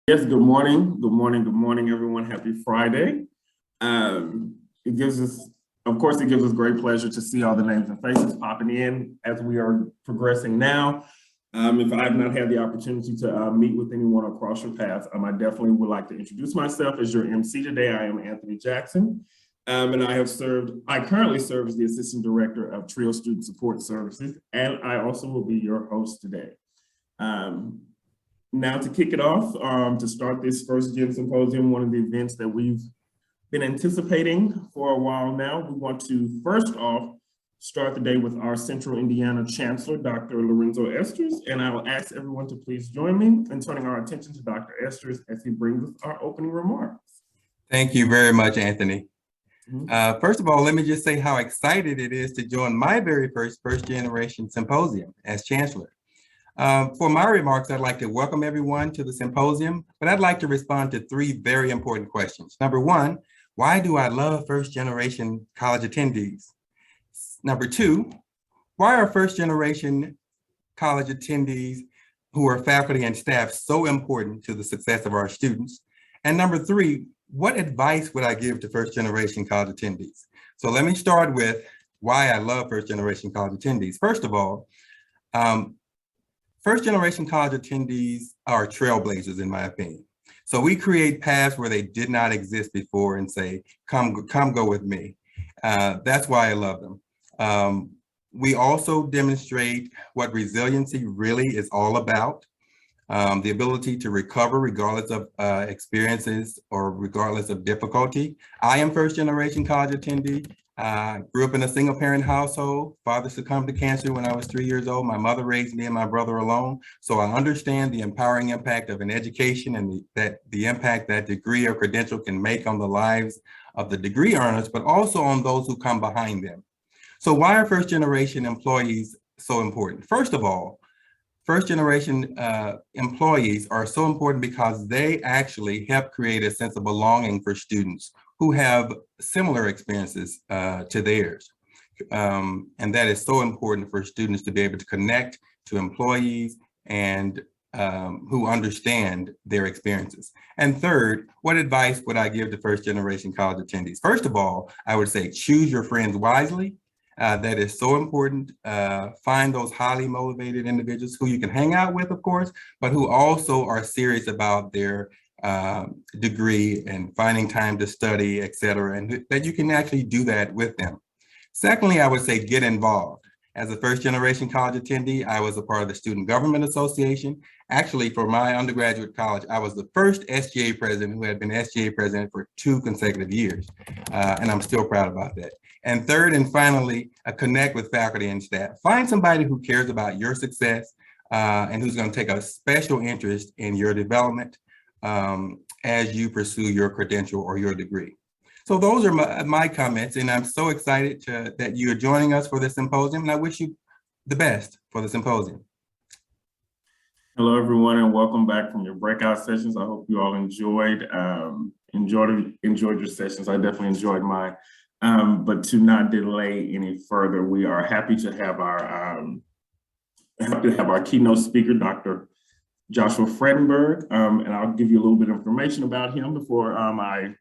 Yes, good morning. Good morning. Good morning, everyone. Happy Friday. It gives us, of course, it gives us great pleasure to see all the names and faces popping in as we are progressing now. If I have not had the opportunity to meet with anyone or cross your paths, I definitely would like to introduce myself as your MC today. I am Anthony Jackson, and I currently serve as the Assistant Director of TRIO Student Support Services, and I also will be your host today. Um, Now to kick it off, to start this first Gen Symposium, one of the events that we've been anticipating for a while now, we want to first off start the day with our Central Indiana Chancellor, Dr. Lorenzo Esters, and I will ask everyone to please join me in turning our attention to Dr. Esters as he brings us our opening remarks. Thank you very much, Anthony. First of all, let me just say how excited it is to join my very first generation symposium as Chancellor. For my remarks, I'd like to welcome everyone to the symposium, but I'd like to respond to three very important questions. Number one, why do I love first generation college attendees? Number two, why are first generation college attendees who are faculty and staff so important to the success of our students? And number three, what advice would I give to first generation college attendees? So let me start with why I love first generation college attendees. First of all, first generation college attendees are trailblazers, in my opinion. So we create paths where they did not exist before and say, come go with me. That's why I love them. We also demonstrate what resiliency really is all about. The ability to recover regardless of experiences or regardless of difficulty. I am first generation college attendee. Grew up in a single parent household. Father succumbed to cancer when I was 3 years old. My mother raised me and my brother alone. So I understand the empowering impact of an education and the impact that degree or credential can make on the lives of the degree earners, but also on those who come behind them. So why are first generation employees so important? First of all, first generation employees are so important because they actually help create a sense of belonging for students who have similar experiences to theirs. And that is so important for students to be able to connect to employees and who understand their experiences. And third, what advice would I give to first generation college attendees? First of all, I would say choose your friends wisely. That is so important. Find those highly motivated individuals who you can hang out with, of course, but who also are serious about their degree and finding time to study, et cetera, and that you can actually do that with them. Secondly, I would say get involved. As a first generation college attendee, I was a part of the Student Government Association. Actually, for my undergraduate college, I was the first SGA president who had been SGA president for 2 consecutive years. And I'm still proud about that. And third and finally, connect with faculty and staff. Find somebody who cares about your success and who's going to take a special interest in your development as you pursue your credential or your degree. So those are my comments, and I'm so excited that you are joining us for this symposium, and I wish you the best for the symposium. Hello, everyone, and welcome back from your breakout sessions. I hope you all enjoyed your sessions. I definitely enjoyed mine. But to not delay any further, we are happy to have our keynote speaker, Dr. Joshua Fredenberg, and I'll give you a little bit of information about him before I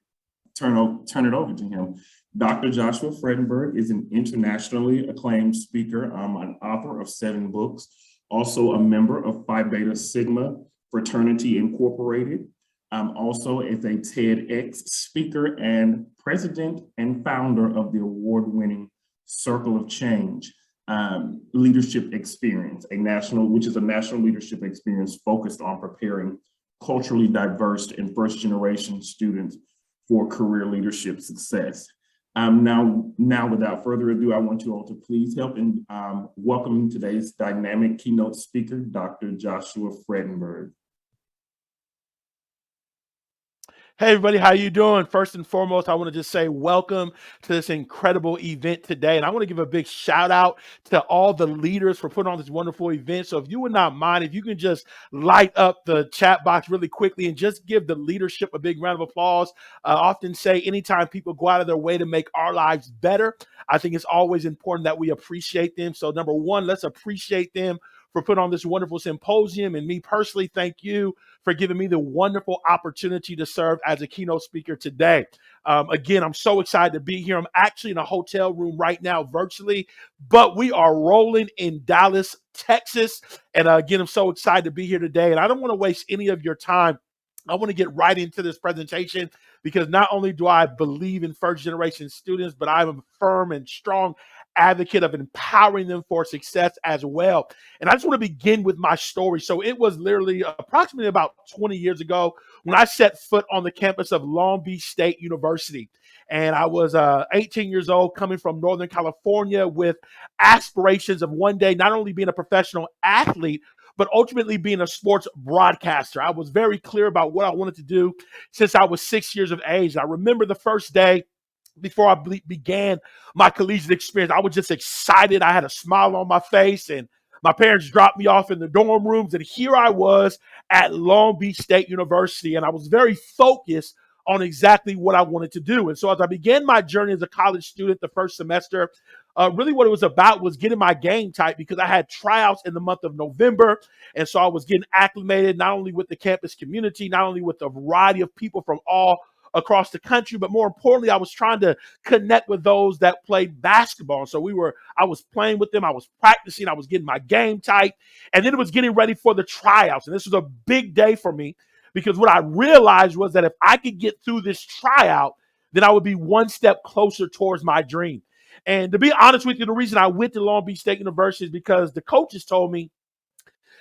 turn it over to him. Dr. Joshua Fredenberg is an internationally acclaimed speaker, an author of 7 books, also a member of Phi Beta Sigma Fraternity Incorporated, also is a TEDx speaker and president and founder of the award-winning Circle of Change Leadership Experience, which is a national leadership experience focused on preparing culturally diverse and first-generation students for career leadership success. Now, without further ado, I want you all to please help in welcoming today's dynamic keynote speaker, Dr. Joshua Fredenberg. Hey everybody, how you doing? First and foremost, I want to just say welcome to this incredible event today. And I want to give a big shout out to all the leaders for putting on this wonderful event. So if you would not mind, if you can just light up the chat box really quickly and just give the leadership a big round of applause. I often say anytime people go out of their way to make our lives better, I think it's always important that we appreciate them. So number one, let's appreciate them for putting on this wonderful symposium. And me personally, thank you for giving me the wonderful opportunity to serve as a keynote speaker today. Again, I'm so excited to be here. I'm actually in a hotel room right now virtually, but we are rolling in Dallas, Texas. And again, I'm so excited to be here today. And I don't want to waste any of your time. I want to get right into this presentation because not only do I believe in first generation students, but I'm a firm and strong advocate of empowering them for success as well. And I just want to begin with my story. So it was literally approximately about 20 years ago when I set foot on the campus of Long Beach State University. And I was 18 years old, coming from Northern California with aspirations of one day not only being a professional athlete, but ultimately being a sports broadcaster. I was very clear about what I wanted to do since I was 6 years of age. I remember the first day before I began my collegiate experience, I was just excited. I had a smile on my face, and my parents dropped me off in the dorm rooms, and here I was at Long Beach State University, and I was very focused on exactly what I wanted to do. And so as I began my journey as a college student the first semester, really what it was about was getting my game tight because I had tryouts in the month of November. And so I was getting acclimated not only with the campus community, not only with a variety of people from all across the country, but more importantly, I was trying to connect with those that played basketball. And so I was playing with them, I was practicing, I was getting my game tight, and then it was getting ready for the tryouts. And this was a big day for me because what I realized was that if I could get through this tryout, then I would be one step closer towards my dream. And to be honest with you, the reason I went to Long Beach State University is because the coaches told me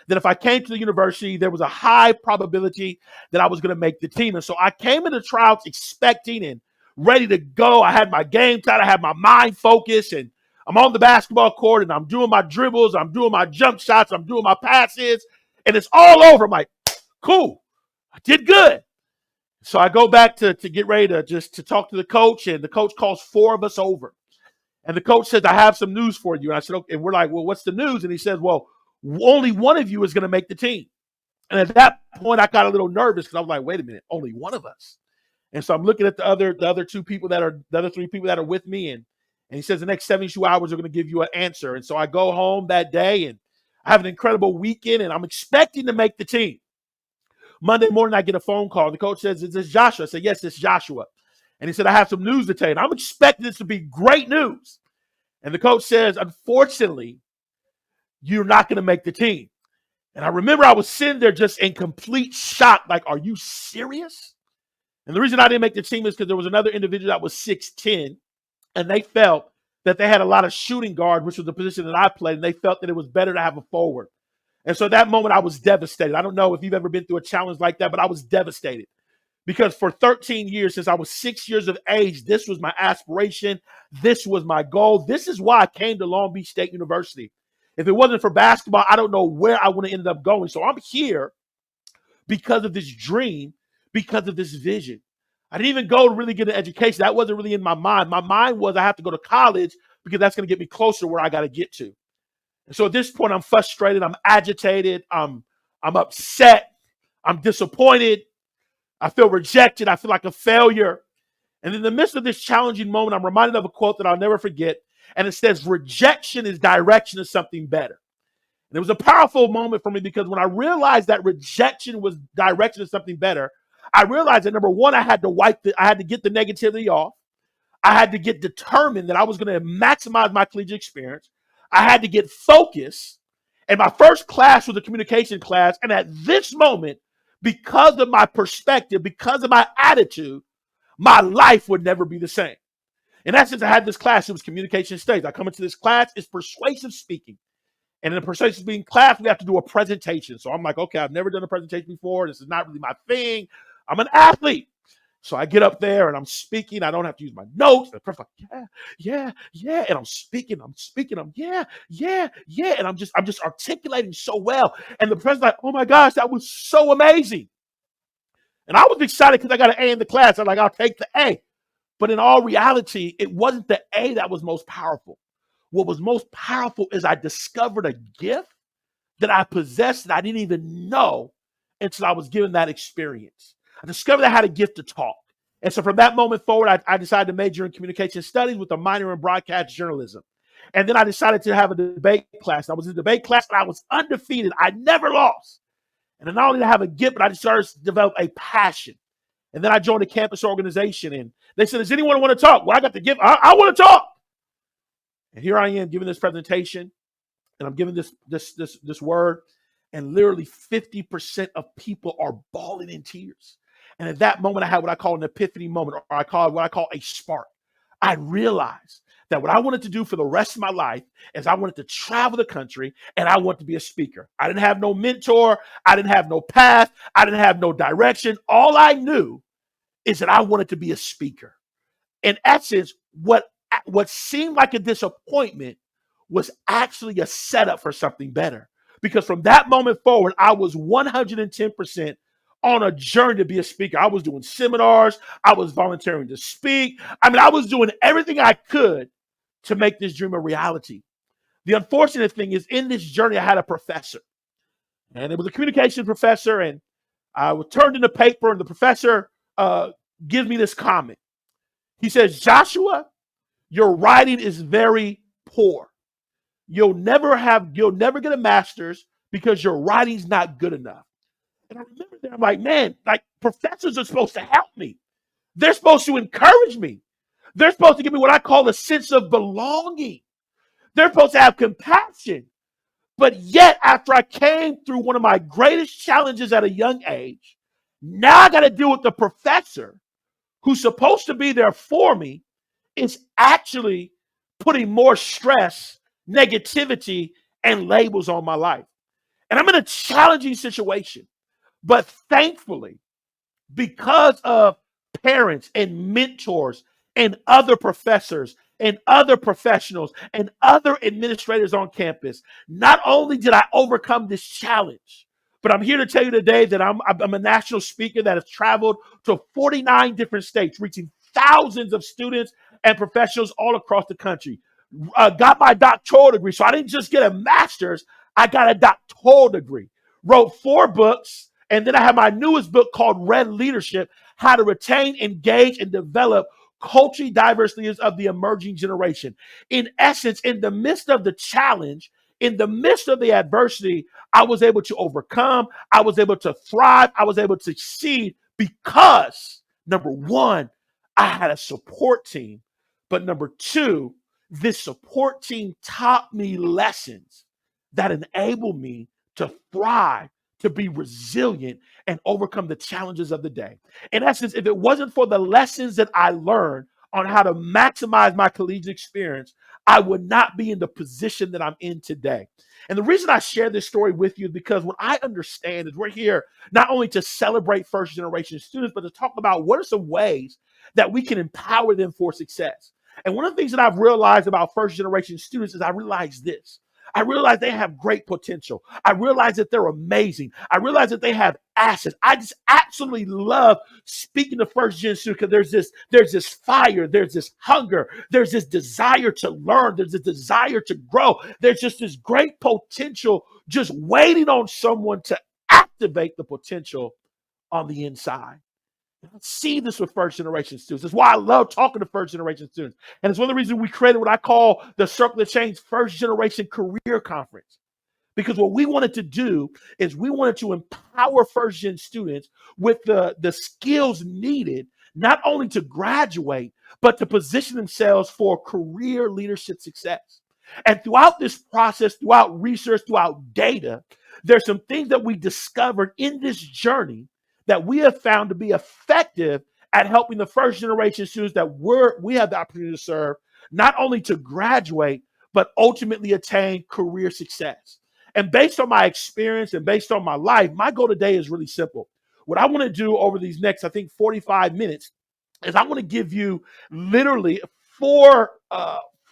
that if I came to the university, there was a high probability that I was going to make the team. And so I came into tryouts expecting and ready to go. I had my game tight. I had my mind focused, and I'm on the basketball court, and I'm doing my dribbles. I'm doing my jump shots. I'm doing my passes, and it's all over. I'm like, cool, I did good. So I go back to get ready to talk to the coach, and the coach calls 4 of us over. And the coach says, I have some news for you. And I said, okay. And we're like, well, what's the news? And he says, well, only one of you is going to make the team. And at that point, I got a little nervous because I was like, wait a minute, only one of us. And so I'm looking at the other 2 people the other 3 people that are with me. And he says, the next 72 hours, we're going to give you an answer. And so I go home that day and I have an incredible weekend and I'm expecting to make the team. Monday morning, I get a phone call. The coach says, is this Joshua? I said, yes, it's Joshua. And he said, I have some news to tell you. And I'm expecting this to be great news. And the coach says, unfortunately, you're not going to make the team. And I remember I was sitting there just in complete shock. Like, are you serious? And the reason I didn't make the team is because there was another individual that was 6'10", and they felt that they had a lot of shooting guard, which was the position that I played, and they felt that it was better to have a forward. And so at that moment, I was devastated. I don't know if you've ever been through a challenge like that, but I was devastated. Because for 13 years, since I was 6 years of age, this was my aspiration. This was my goal. This is why I came to Long Beach State University. If it wasn't for basketball, I don't know where I would have ended up going. So I'm here because of this dream, because of this vision. I didn't even go to really get an education. That wasn't really in my mind. My mind was I have to go to college because that's going to get me closer to where I got to get to. And so at this point, I'm frustrated. I'm agitated. I'm upset. I'm disappointed. I feel rejected. I feel like a failure. And in the midst of this challenging moment, I'm reminded of a quote that I'll never forget. And it says, rejection is direction of something better. And it was a powerful moment for me because when I realized that rejection was direction of something better, I realized that number one, I had to get the negativity off. I had to get determined that I was going to maximize my collegiate experience. I had to get focused. And my first class was a communication class. And at this moment, because of my perspective, because of my attitude, my life would never be the same. In essence, I had this class. It was communication studies. I come into this class. It's persuasive speaking. And in the persuasive speaking class, we have to do a presentation. So I'm like, okay, I've never done a presentation before. This is not really my thing. I'm an athlete. So I get up there and I'm speaking. I don't have to use my notes. The person's like, yeah. And I'm speaking. Yeah. And I'm just articulating so well. And the president's like, oh my gosh, that was so amazing. And I was excited because I got an A in the class. I'm like, I'll take the A. But in all reality, it wasn't the A that was most powerful. What was most powerful is I discovered a gift that I possessed that I didn't even know until I was given that experience. I discovered I had a gift to talk. And so from that moment forward, I decided to major in communication studies with a minor in broadcast journalism. And then I decided to have a debate class. I was in a debate class and I was undefeated. I never lost. And then not only did I have a gift, but I started to develop a passion. And then I joined a campus organization and they said, does anyone want to talk? Well, I got the gift. I want to talk. And here I am giving this presentation and I'm giving this word. And literally 50% of people are bawling in tears. And at that moment, I had what I call an epiphany moment, or I call it what I call a spark. I realized that what I wanted to do for the rest of my life is I wanted to travel the country and I wanted to be a speaker. I didn't have no mentor. I didn't have no path. I didn't have no direction. All I knew is that I wanted to be a speaker. In essence, what seemed like a disappointment was actually a setup for something better. Because from that moment forward, I was 110% on a journey to be a speaker. I was doing seminars. I was volunteering to speak. I mean, I was doing everything I could to make this dream a reality. The unfortunate thing is in this journey, I had a professor. And it was a communications professor. And I turned in the paper and the professor gives me this comment. He says, Joshua, your writing is very poor. You'll never get a master's because your writing's not good enough. And I remember that I'm like, man, like professors are supposed to help me. They're supposed to encourage me. They're supposed to give me what I call a sense of belonging. They're supposed to have compassion. But yet, after I came through one of my greatest challenges at a young age, now I got to deal with the professor who's supposed to be there for me is actually putting more stress, negativity, and labels on my life. And I'm in a challenging situation. But thankfully, because of parents and mentors and other professors and other professionals and other administrators on campus, not only did I overcome this challenge, but I'm here to tell you today that I'm a national speaker that has traveled to 49 different states, reaching thousands of students and professionals all across the country. Got my doctoral degree. So I didn't just get a master's, I got a doctoral degree. Wrote 4 books. And then I have my newest book called Red Leadership, How to Retain, Engage, and Develop Culturally Diverse Leaders of the Emerging Generation. In essence, in the midst of the challenge, in the midst of the adversity, I was able to overcome. I was able to thrive. I was able to succeed because, number one, I had a support team. But number 2, this support team taught me lessons that enabled me to thrive, to be resilient and overcome the challenges of the day. In essence, if it wasn't for the lessons that I learned on how to maximize my collegiate experience, I would not be in the position that I'm in today. And the reason I share this story with you is because what I understand is we're here not only to celebrate first generation students, but to talk about what are some ways that we can empower them for success. And one of the things that I've realized about first generation students is I realize this. I realize they have great potential. I realize that they're amazing. I realize that they have assets. I just absolutely love speaking to first gen students because there's this fire, there's this hunger, there's this desire to learn, there's this desire to grow. There's just this great potential just waiting on someone to activate the potential on the inside. I see this with first generation students. That's why I love talking to first generation students. And it's one of the reasons we created what I call the Circle of Change First Generation Career Conference. Because what we wanted to do is we wanted to empower first gen students with the skills needed, not only to graduate, but to position themselves for career leadership success. And throughout this process, throughout research, throughout data, there's some things that we discovered in this journey that we have found to be effective at helping the first generation students that we have the opportunity to serve, not only to graduate, but ultimately attain career success. And based on my experience and based on my life, my goal today is really simple. What I want to do over these next, 45 minutes is I want to give you literally four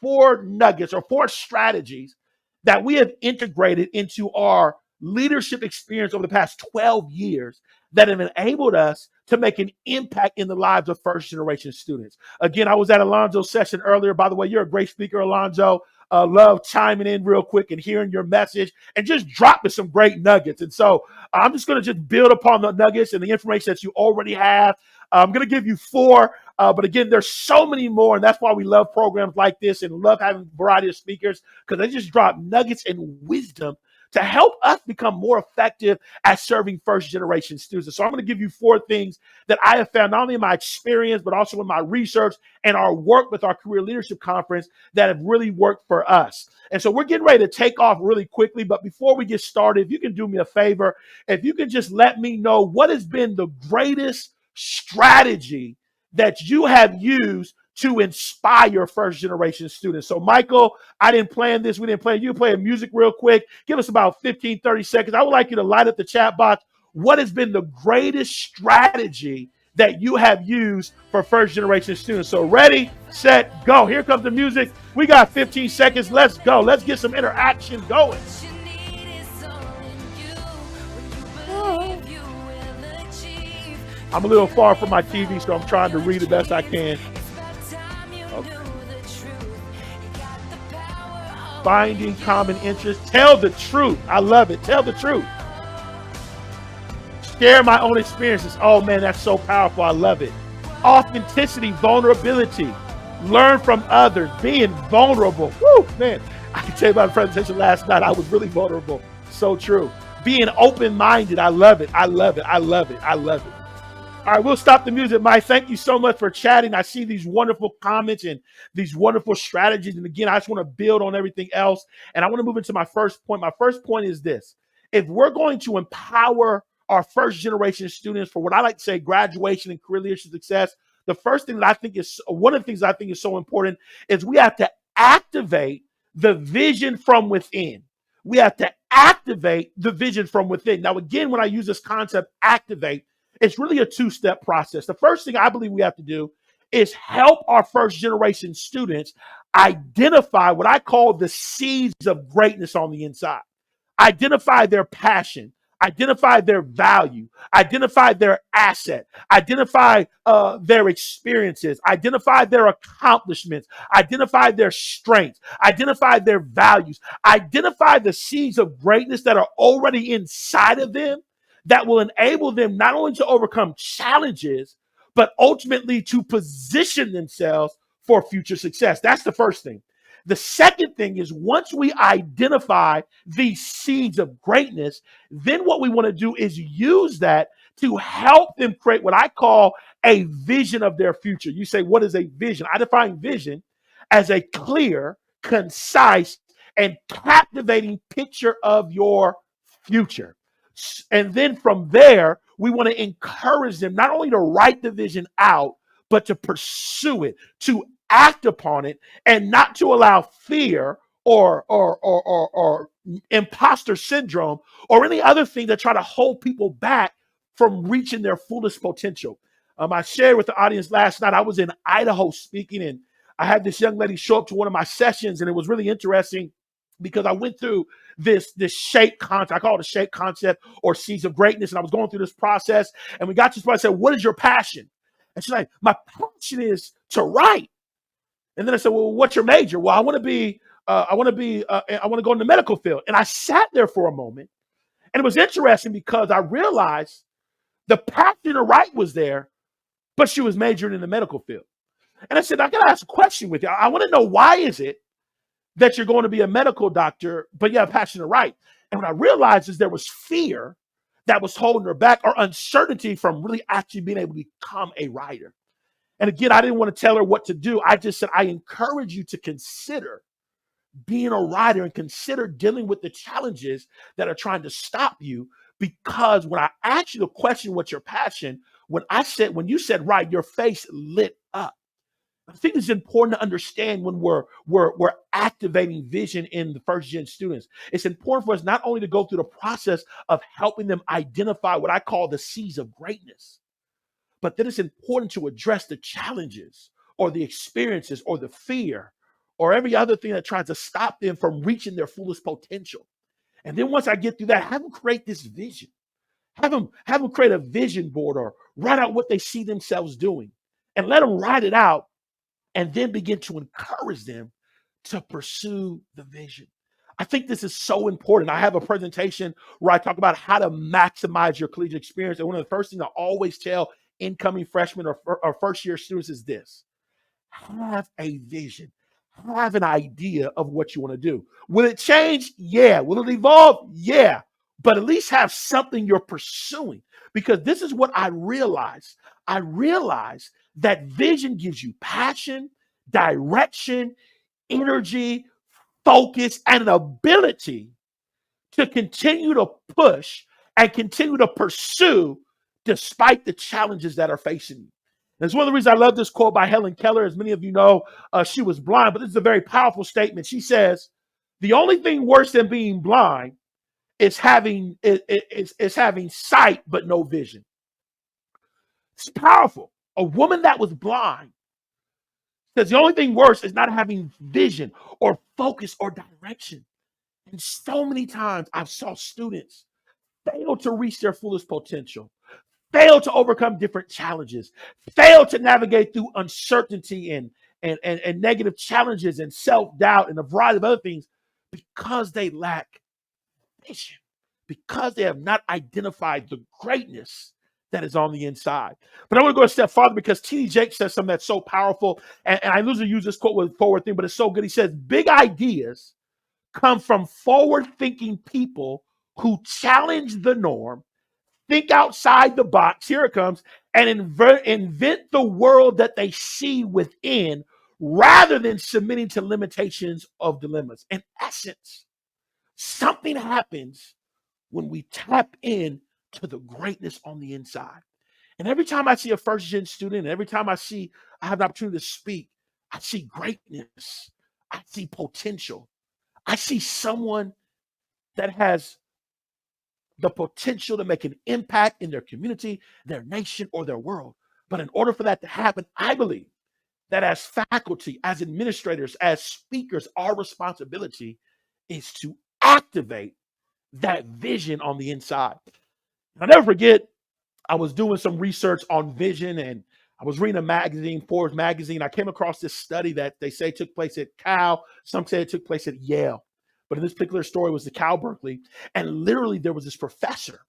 nuggets or 4 strategies that we have integrated into our leadership experience over the past 12 years that have enabled us to make an impact in the lives of first generation students. Again, I was at Alonzo's session earlier. By the way, you're a great speaker, Alonzo. Love chiming in real quick and hearing your message and just dropping some great nuggets. And so I'm just going to just build upon the nuggets and the information that you already have. I'm going to give you 4, but again, there's so many more, and that's why we love programs like this and love having a variety of speakers, because they just drop nuggets and wisdom to help us become more effective at serving first-generation students. So I'm going to give you 4 things that I have found, not only in my experience, but also in my research and our work with our Career Leadership Conference, that have really worked for us. And so we're getting ready to take off really quickly, but before we get started, if you can do me a favor, if you can just let me know what has been the greatest strategy that you have used to inspire first-generation students. So Michael, I didn't plan this. We didn't plan. You play music real quick. Give us about 15, 30 seconds. I would like you to light up the chat box. What has been the greatest strategy that you have used for first-generation students? So ready, set, go. Here comes the music. We got 15 seconds. Let's go. Let's get some interaction going. I'm a little far from my TV, so I'm trying to read the best I can. Okay. Finding common interest. Tell the truth. I love it. Tell the truth. Share my own experiences. Oh man, that's so powerful. I love it. Authenticity, vulnerability. Learn from others. Being vulnerable. Woo, man. I can tell you about the presentation last night. I was really vulnerable. So true. Being open-minded. I love it. I love it. I love it. I love it. All right, we'll stop the music, Mike. Thank you so much for chatting. I see these wonderful comments and these wonderful strategies. And again, I just want to build on everything else. And I want to move into my first point. My first point is this. If we're going to empower our first generation students for what I like to say, graduation and career leadership success, the first thing that I think is, one of the things I think is so important is we have to activate the vision from within. We have to activate the vision from within. Now, again, when I use this concept, activate, it's really a 2-step process. The first thing I believe we have to do is help our first generation students identify what I call the seeds of greatness on the inside. Identify their passion, identify their value, identify their asset, identify their experiences, identify their accomplishments, identify their strengths, identify their values, identify the seeds of greatness that are already inside of them, that will enable them not only to overcome challenges, but ultimately to position themselves for future success. That's the first thing. The second thing is, once we identify these seeds of greatness, then what we want to do is use that to help them create what I call a vision of their future. You say, what is a vision? I define vision as a clear, concise, and captivating picture of your future. And then from there, we want to encourage them not only to write the vision out, but to pursue it, to act upon it, and not to allow fear or imposter syndrome or any other thing that try to hold people back from reaching their fullest potential. I shared with the audience last night, I was in Idaho speaking, and I had this young lady show up to one of my sessions, and it was really interesting because I went through this shape concept. I call it a shape concept or seeds of greatness. And I was going through this process, and we got to this point. I said, what is your passion? And she's like, my passion is to write. And then I said, well, what's your major? Well, I want to go in the medical field. And I sat there for a moment, and it was interesting because I realized the passion to write was there, but she was majoring in the medical field. And I said, I got to ask a question with you. I want to know, why is it that you're going to be a medical doctor, but you have a passion to write? And what I realized is there was fear that was holding her back, or uncertainty from really actually being able to become a writer. And again, I didn't want to tell her what to do. I just said, I encourage you to consider being a writer and consider dealing with the challenges that are trying to stop you. Because when I asked you the question, what's your passion? When you said write, your face lit up. I think it's important to understand when we're activating vision in the first gen students. It's important for us not only to go through the process of helping them identify what I call the seeds of greatness, but then it's important to address the challenges or the experiences or the fear or every other thing that tries to stop them from reaching their fullest potential. And then once I get through that, have them create this vision. Have them create a vision board or write out what they see themselves doing, and let them write it out, and then begin to encourage them to pursue the vision. I think this is so important. I have a presentation where I talk about how to maximize your collegiate experience. And one of the first things I always tell incoming freshmen or first year students is this: have a vision, have an idea of what you want to do. Will it change? Yeah. Will it evolve? Yeah. But at least have something you're pursuing, because this is what I realized. I realized that vision gives you passion, direction, energy, focus, and an ability to continue to push and continue to pursue despite the challenges that are facing you. That's one of the reasons I love this quote by Helen Keller. As many of you know, she was blind, but this is a very powerful statement. She says, the only thing worse than being blind is having sight but no vision. It's powerful. A woman that was blind says the only thing worse is not having vision or focus or direction. And so many times I saw students fail to reach their fullest potential, fail to overcome different challenges, fail to navigate through uncertainty and negative challenges and self-doubt and a variety of other things because they lack vision, because they have not identified the greatness that is on the inside. But I want to go a step farther because T.D. Jakes says something that's so powerful. And I usually use this quote with forward thing, but it's so good. He says, big ideas come from forward-thinking people who challenge the norm, think outside the box, here it comes, and invent the world that they see within rather than submitting to limitations of dilemmas. In essence, something happens when we tap in to the greatness on the inside. And every time I see a first gen student, and every time I have an opportunity to speak, I see greatness. I see potential. I see someone that has the potential to make an impact in their community, their nation, or their world. But in order for that to happen, I believe that as faculty, as administrators, as speakers, our responsibility is to activate that vision on the inside. I'll never forget, I was doing some research on vision and I was reading a magazine, Forbes magazine. I came across this study that they say took place at Cal. Some say it took place at Yale. But in this particular story, it was the Cal Berkeley. And literally there was this professor.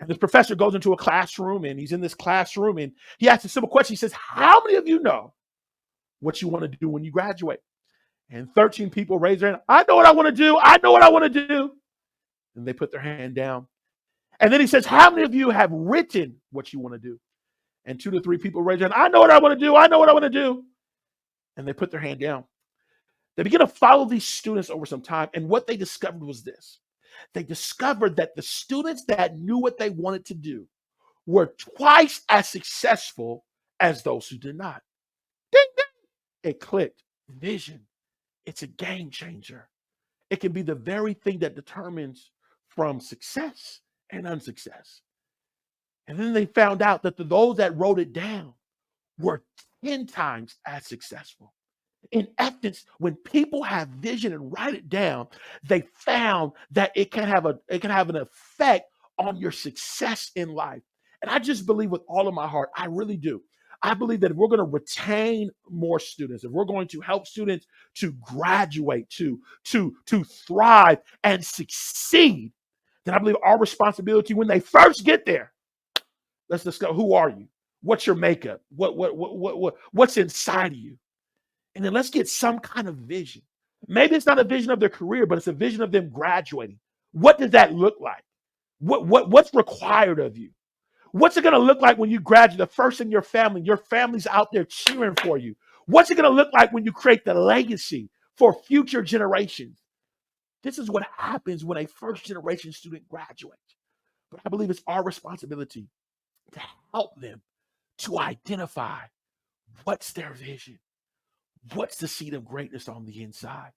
And this professor goes into a classroom and he's in this classroom and he asks a simple question. He says, how many of you know what you want to do when you graduate? And 13 people raise their hand. I know what I want to do. I know what I want to do. And they put their hand down. And then he says, how many of you have written what you want to do? And 2 to 3 people raise their hand. I know what I want to do. I know what I want to do. And they put their hand down. They begin to follow these students over some time. And what they discovered was this. They discovered that the students that knew what they wanted to do were twice as successful as those who did not. Ding, ding. It clicked. Vision. It's a game changer. It can be the very thing that determines from success and unsuccess. And then they found out that those that wrote it down were 10 times as successful. In essence, when people have vision and write it down, they found that it can have an effect on your success in life. And I just believe with all of my heart, I really do. I believe that if we're going to retain more students, if we're going to help students to graduate, to thrive and succeed, then I believe our responsibility when they first get there, let's discuss who are you? What's your makeup? What's inside of you? And then let's get some kind of vision. Maybe it's not a vision of their career, but it's a vision of them graduating. What does that look like? What's required of you? What's it going to look like when you graduate? The first in your family's out there cheering for you. What's it going to look like when you create the legacy for future generations? This is what happens when a first generation student graduates. But I believe it's our responsibility to help them to identify what's their vision, what's the seed of greatness on the inside.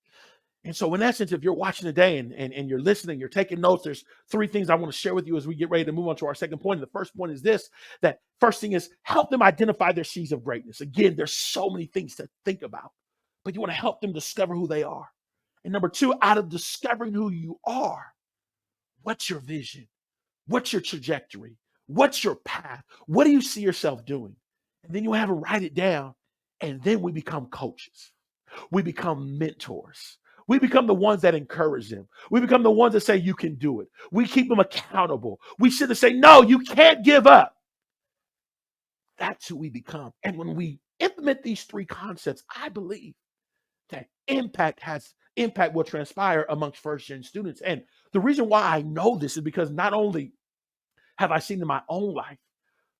And so in essence, if you're watching today and you're listening, you're taking notes, there's 3 things I want to share with you as we get ready to move on to our second point. And the first point is this, that first thing is help them identify their seeds of greatness. Again, there's so many things to think about, but you want to help them discover who they are. And number 2, out of discovering who you are, what's your vision? What's your trajectory? What's your path? What do you see yourself doing? And then you have to write it down. And then we become coaches. We become mentors. We become the ones that encourage them. We become the ones that say, you can do it. We keep them accountable. We sit and say, no, you can't give up. That's who we become. And when we implement these three concepts, I believe that impact will transpire amongst first gen students. And the reason why I know this is because not only have I seen in my own life,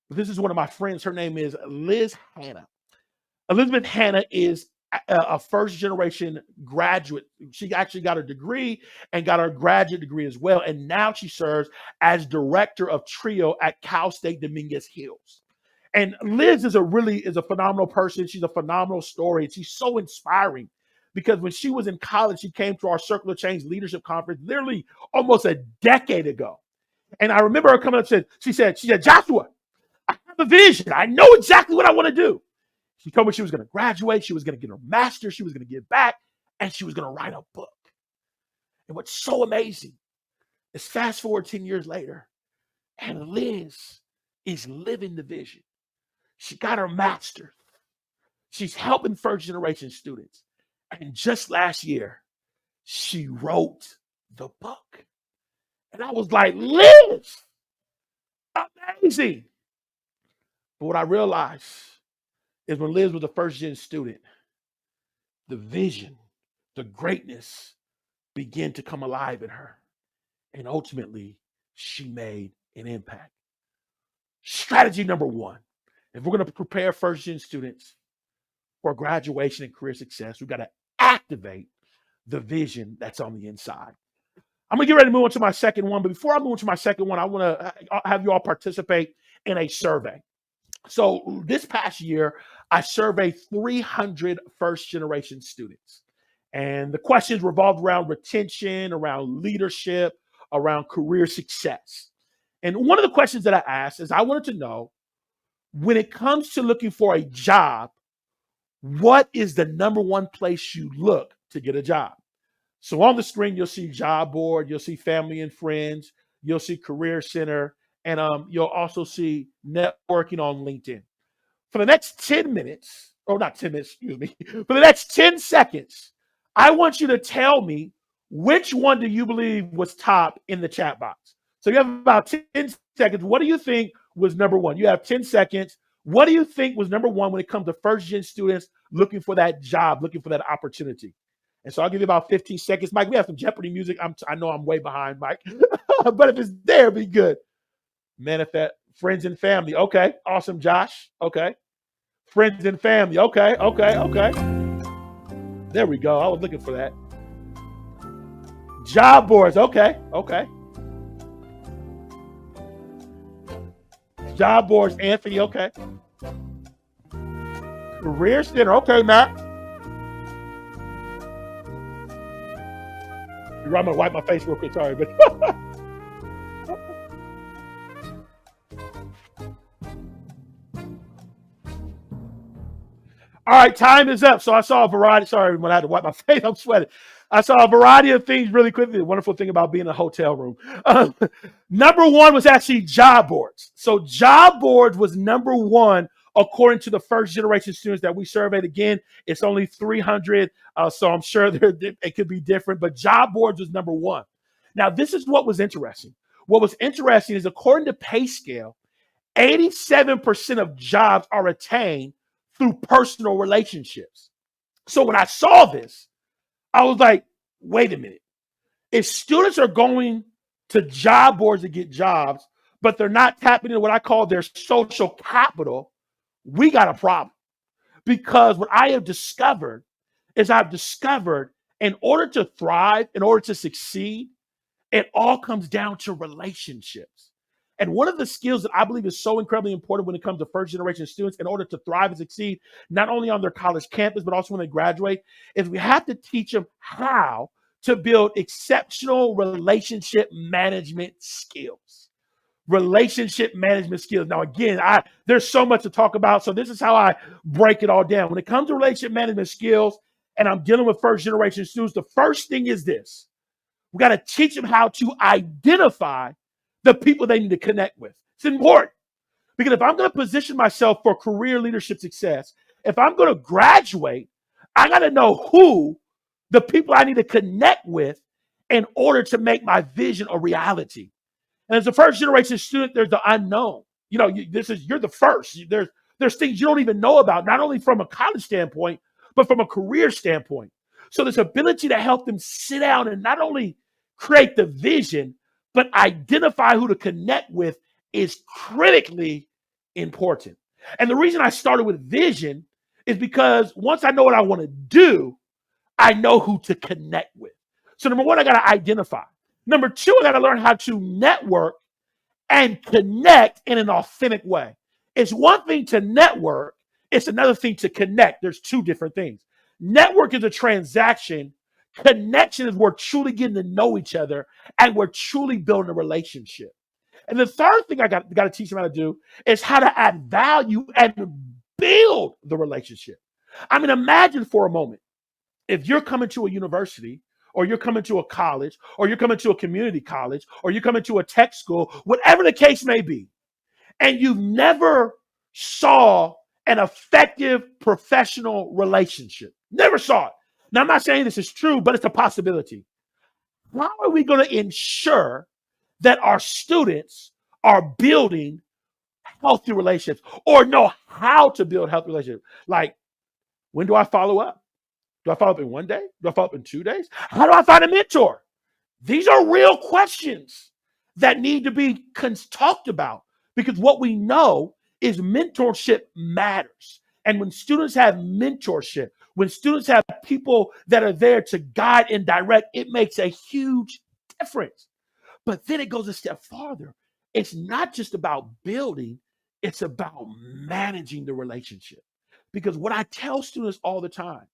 but this is one of my friends. Her name is Liz Hannah. Elizabeth Hannah is a first generation graduate. She actually got her degree and got her graduate degree as well. And now she serves as director of trio at Cal State Dominguez Hills. And Liz is a phenomenal person. She's a phenomenal story. And she's so inspiring because when she was in college, she came to our Circle of Change Leadership Conference literally almost a decade ago. And I remember her coming up and she said, Joshua, I have a vision. I know exactly what I want to do. She told me she was going to graduate. She was going to get her master's. She was going to give back, and she was going to write a book. And what's so amazing is fast forward 10 years later, and Liz is living the vision. She got her master's. She's helping first generation students. And just last year, she wrote the book. And I was like, Liz, amazing. But what I realized is when Liz was a first gen student, the vision, the greatness began to come alive in her. And ultimately, she made an impact. Strategy number one, if we're going to prepare first gen students for graduation and career success, we've got to activate the vision that's on the inside. I'm going to get ready to move on to my second one. But before I move on to my second one, I want to have you all participate in a survey. So this past year, I surveyed 300 first generation students. And the questions revolved around retention, around leadership, around career success. And one of the questions that I asked is I wanted to know, when it comes to looking for a job, what is the number one place you look to get a job? So on the screen, you'll see job board, you'll see family and friends, you'll see career center, and you'll also see networking on LinkedIn. For the next 10 minutes, or not 10 minutes, excuse me, for the next 10 seconds, I want you to tell me which one do you believe was top in the chat box. So you have about 10 seconds. What do you think was number one? You have 10 seconds. What do you think was number one when it comes to first gen students looking for that job, looking for that opportunity? And so I'll give you about 15 seconds. Mike, we have some Jeopardy music. I know I'm way behind, Mike, but if it's there, be good. Manifest, friends and family. Okay, awesome, Josh. Okay, friends and family. Okay. There we go. I was looking for that. Job boards. Okay. Job boards, Anthony. Okay. Career center. Okay, Matt. I'm gonna wipe my face real quick. Sorry, but. All right, time is up. So I saw a variety. Sorry, when I had to wipe my face, I'm sweating. I saw a variety of things really quickly. The wonderful thing about being in a hotel room. Number one was actually job boards. So job boards was number one according to the first generation students that we surveyed. Again, it's only 300, so I'm sure it could be different, but job boards was number one. Now, this is what was interesting. What was interesting is according to PayScale, 87% of jobs are attained through personal relationships. So when I saw this, I was like, wait a minute. If students are going to job boards to get jobs, but they're not tapping into what I call their social capital, we got a problem. Because what I have discovered is in order to thrive, in order to succeed, it all comes down to relationships. And one of the skills that I believe is so incredibly important when it comes to first generation students in order to thrive and succeed, not only on their college campus, but also when they graduate, is we have to teach them how to build exceptional relationship management skills. Relationship management skills. Now, again, there's so much to talk about. So this is how I break it all down. When it comes to relationship management skills, and I'm dealing with first generation students, the first thing is this. We got to teach them how to identify the people they need to connect with. It's important because if I'm going to position myself for career leadership success, if I'm going to graduate, I got to know who the people I need to connect with in order to make my vision a reality. And as a first generation student, there's the unknown. You're the first. There's There's things you don't even know about, not only from a college standpoint, but from a career standpoint. So this ability to help them sit down and not only create the vision, but identify who to connect with is critically important. And the reason I started with vision is because once I know what I want to do, I know who to connect with. So number one, I got to identify. Number two, I got to learn how to network and connect in an authentic way. It's one thing to network. It's another thing to connect. There's two different things. Network is a transaction. Connection is we're truly getting to know each other and we're truly building a relationship. And the third thing I got to teach them how to do is how to add value and build the relationship. I mean, imagine for a moment, if you're coming to a university or you're coming to a college or you're coming to a community college or you're coming to a tech school, whatever the case may be, and you've never saw an effective professional relationship, never saw it. Now, I'm not saying this is true, but it's a possibility. How are we going to ensure that our students are building healthy relationships or know how to build healthy relationships? Like, when do I follow up? Do I follow up in 1 day? Do I follow up in 2 days? How do I find a mentor? These are real questions that need to be talked about because what we know is mentorship matters. And when students have mentorship, when students have people that are there to guide and direct, it makes a huge difference. But then it goes a step farther. It's not just about building, it's about managing the relationship. Because what I tell students all the time,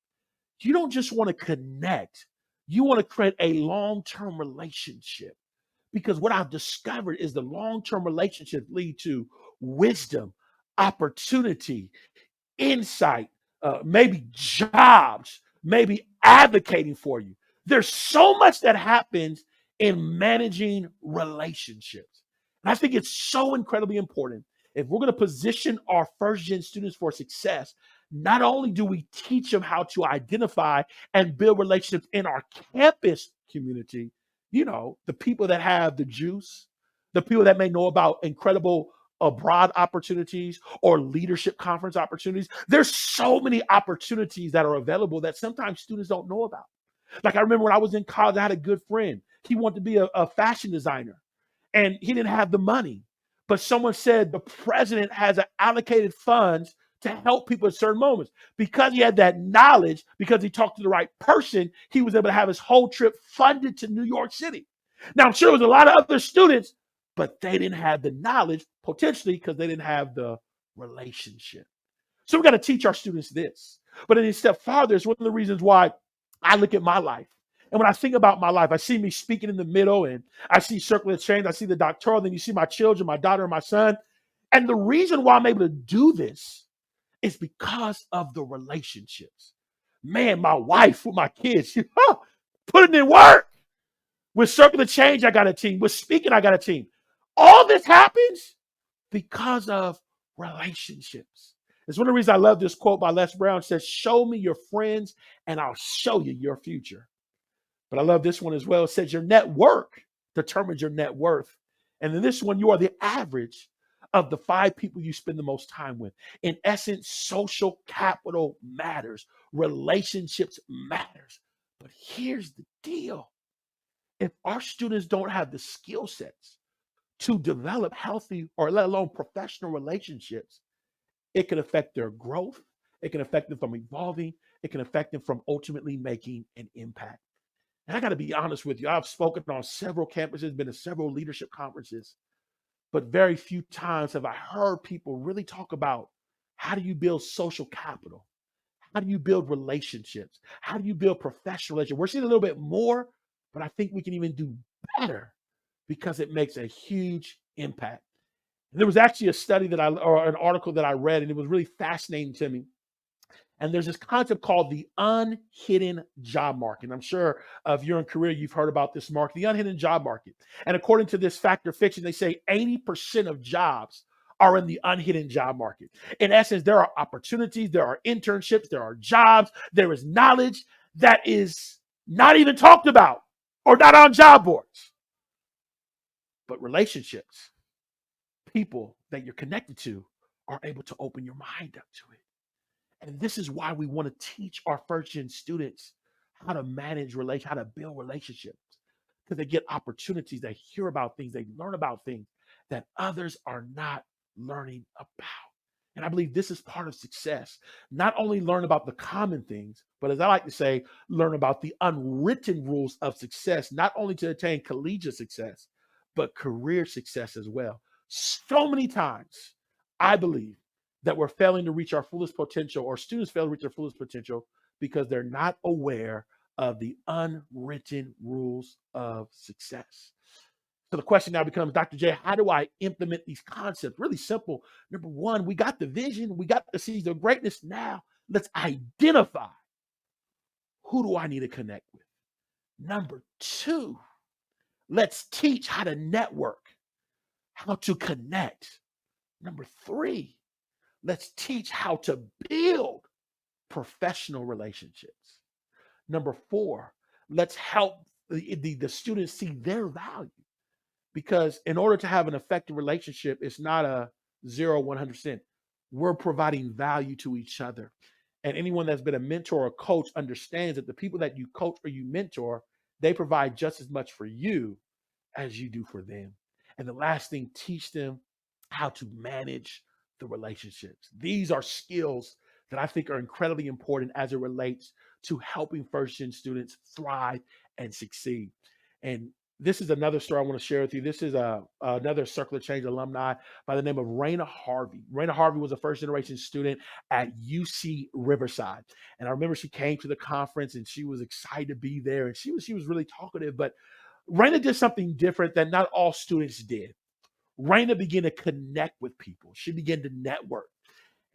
you don't just want to connect, you want to create a long-term relationship. Because what I've discovered is the long-term relationships lead to wisdom, opportunity, insight, maybe jobs, maybe advocating for you. There's so much that happens in managing relationships. And I think it's so incredibly important. If we're going to position our first gen students for success, not only do we teach them how to identify and build relationships in our campus community, you know, the people that have the juice, the people that may know about incredible abroad opportunities or leadership conference opportunities. There's so many opportunities that are available that sometimes students don't know about. Like I remember when I was in college, I had a good friend. He wanted to be a fashion designer and he didn't have the money. But someone said the president has allocated funds to help people at certain moments. Because he had that knowledge, because he talked to the right person, he was able to have his whole trip funded to New York City. Now, I'm sure there was a lot of other students, but they didn't have the knowledge, potentially because they didn't have the relationship. So we got to teach our students this. But in a step farther, it's one of the reasons why I look at my life. And when I think about my life, I see me speaking in the middle and I see circular change. I see the doctoral, then you see my children, my daughter and my son. And the reason why I'm able to do this is because of the relationships. Man, my wife with my kids, putting in work. With circular change, I got a team. With speaking, I got a team. All this happens because of relationships. It's one of the reasons I love this quote by Les Brown. It says, show me your friends and I'll show you your future. But I love this one as well. It says your network determines your net worth. And in this one, you are the average of the 5 people you spend the most time with. In essence, social capital matters. Relationships matters. But here's the deal. If our students don't have the skill sets to develop healthy or let alone professional relationships, it can affect their growth. It can affect them from evolving. It can affect them from ultimately making an impact. And I got to be honest with you. I've spoken on several campuses, been to several leadership conferences, but very few times have I heard people really talk about how do you build social capital? How do you build relationships? How do you build professional relationships? We're seeing a little bit more, but I think we can even do better because it makes a huge impact. There was actually a study or an article that I read, and it was really fascinating to me. And there's this concept called the unhidden job market. I'm sure if you're in career, you've heard about this market, the unhidden job market. And according to this Fact or Fiction, they say 80% of jobs are in the unhidden job market. In essence, there are opportunities, there are internships, there are jobs, there is knowledge that is not even talked about or not on job boards. But relationships, people that you're connected to, are able to open your mind up to it. And this is why we want to teach our first gen students how to manage how to build relationships, because they get opportunities, they hear about things, they learn about things that others are not learning about. And I believe this is part of success. Not only learn about the common things, but as I like to say, learn about the unwritten rules of success, not only to attain collegiate success, but career success as well. So many times, I believe that we're failing to reach our fullest potential, or students fail to reach their fullest potential because they're not aware of the unwritten rules of success. So the question now becomes, Dr. J, how do I implement these concepts? Really simple. Number one, we got the vision, we got the seeds of greatness. Now let's identify, who do I need to connect with? Number two, let's teach how to network, how to connect. Number three, let's teach how to build professional relationships. Number four, let's help the students see their value. Because in order to have an effective relationship, it's not a 0-100%. We're providing value to each other. And anyone that's been a mentor or coach understands that the people that you coach or you mentor, they provide just as much for you as you do for them. And the last thing, teach them how to manage the relationships. These are skills that I think are incredibly important as it relates to helping first-gen students thrive and succeed. And this is another story I want to share with you. This is another Circular Change alumni by the name of Raina Harvey. Raina Harvey was a first-generation student at UC Riverside. And I remember she came to the conference and she was excited to be there. And she was really talkative, but Raina did something different that not all students did. Raina began to connect with people. She began to network.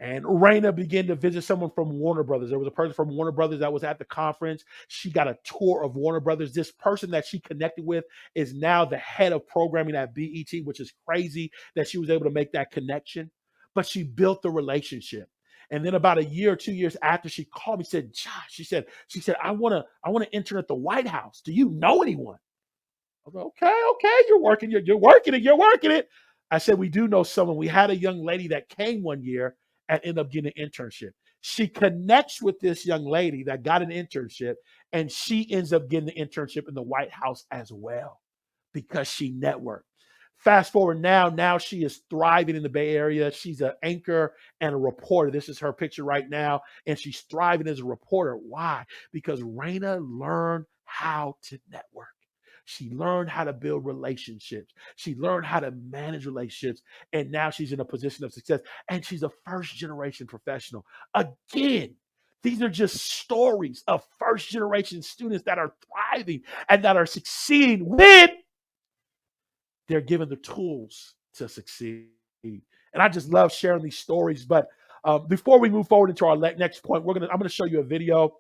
And Raina began to visit someone from Warner Brothers. There was a person from Warner Brothers that was at the conference. She got a tour of Warner Brothers. This person that she connected with is now the head of programming at BET, which is crazy that she was able to make that connection. But she built the relationship. And then about a year or 2 years after, she called me, said, Josh, she said, I want to intern at the White House. Do you know anyone? I was like, okay, you're working it. I said, we do know someone. We had a young lady that came one year and ended up getting an internship. She connects with this young lady that got an internship, and she ends up getting the internship in the White House as well because she networked. Fast forward now she is thriving in the Bay Area. She's an anchor and a reporter. This is her picture right now, and she's thriving as a reporter. Why? Because Raina learned how to network. She learned how to build relationships. She learned how to manage relationships. And now she's in a position of success. And she's a first-generation professional. Again, these are just stories of first-generation students that are thriving and that are succeeding when they're given the tools to succeed. And I just love sharing these stories. But before we move forward into our next point, I'm going to show you a video.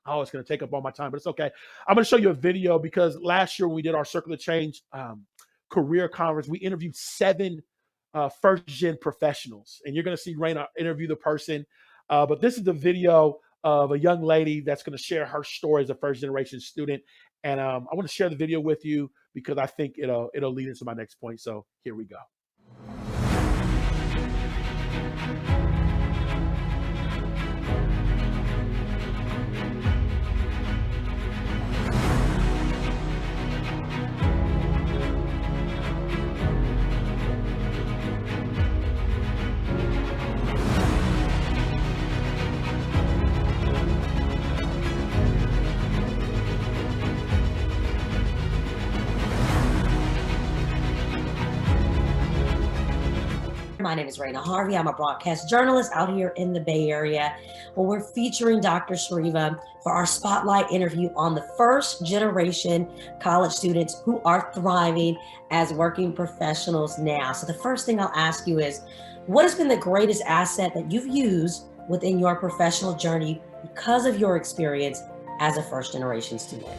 Oh, it's going to take up all my time, but it's okay. I'm going to show you a video because last year when we did our Circular Change career conference, we interviewed 7 first-gen professionals. And you're going to see Raina interview the person. But this is the video of a young lady that's going to share her story as a first-generation student. And I want to share the video with you because I think it'll lead into my next point. So here we go. My name is Raina Harvey. I'm a broadcast journalist out here in the Bay Area. Well, we're featuring Dr. Shariva for our spotlight interview on the first generation college students who are thriving as working professionals now. So the first thing I'll ask you is, what has been the greatest asset that you've used within your professional journey because of your experience as a first generation student?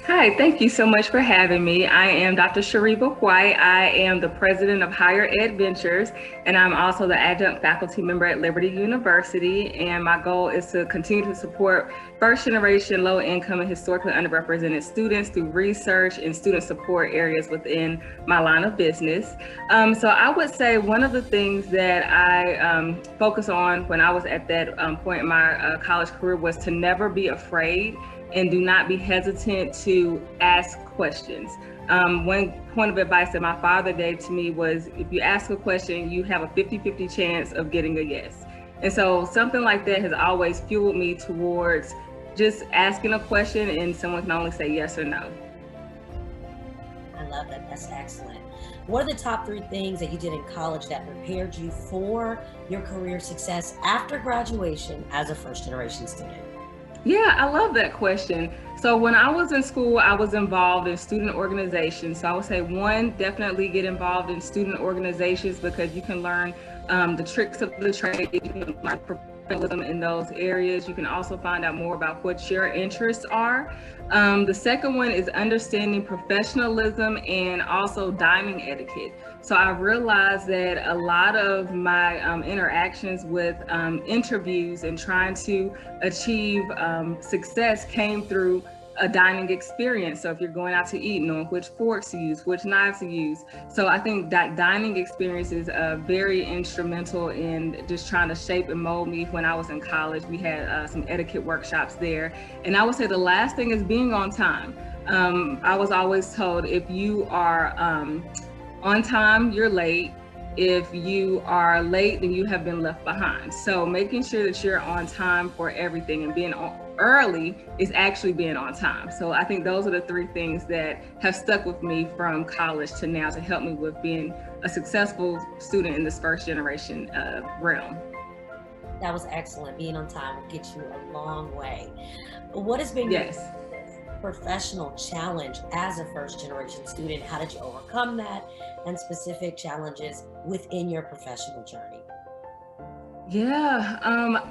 Hi, thank you so much for having me. I am Dr. Shariva White. I am the president of Higher Ed Ventures, and I'm also the adjunct faculty member at Liberty University. And my goal is to continue to support first generation low income and historically underrepresented students through research and student support areas within my line of business. So I would say one of the things that I focused on when I was at that point in my college career was to never be afraid and do not be hesitant to ask questions. One point of advice that my father gave to me was, if you ask a question, you have a 50-50 chance of getting a yes. And so something like that has always fueled me towards just asking a question and someone can only say yes or no. I love that. That's excellent. What are the top 3 things that you did in college that prepared you for your career success after graduation as a first generation student? Yeah, I love that question. So when I was in school, I was involved in student organizations. So I would say 1, definitely get involved in student organizations because you can learn the tricks of the trade, you can learn professionalism in those areas. You can also find out more about what your interests are. The second one is understanding professionalism and also dining etiquette. So I realized that a lot of my interactions with interviews and trying to achieve success came through a dining experience. So if you're going out to eat, knowing which forks to use, which knives to use. So I think that dining experience is very instrumental in just trying to shape and mold me. When I was in college, we had some etiquette workshops there. And I would say the last thing is being on time. I was always told if you are on time, you're late. If you are late, then you have been left behind. So making sure that you're on time for everything and being early is actually being on time. So I think those are the 3 things that have stuck with me from college to now to help me with being a successful student in this first generation realm. That was excellent. Being on time will get you a long way. What has been your professional challenge as a first generation student? How did you overcome that, and specific challenges within your professional journey? Yeah,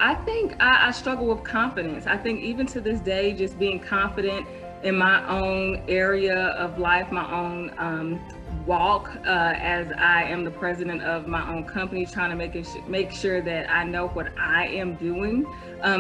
I think I struggle with confidence. I think even to this day, just being confident in my own area of life, my own walk, as I am the president of my own company, trying to make sure that I know what I am doing,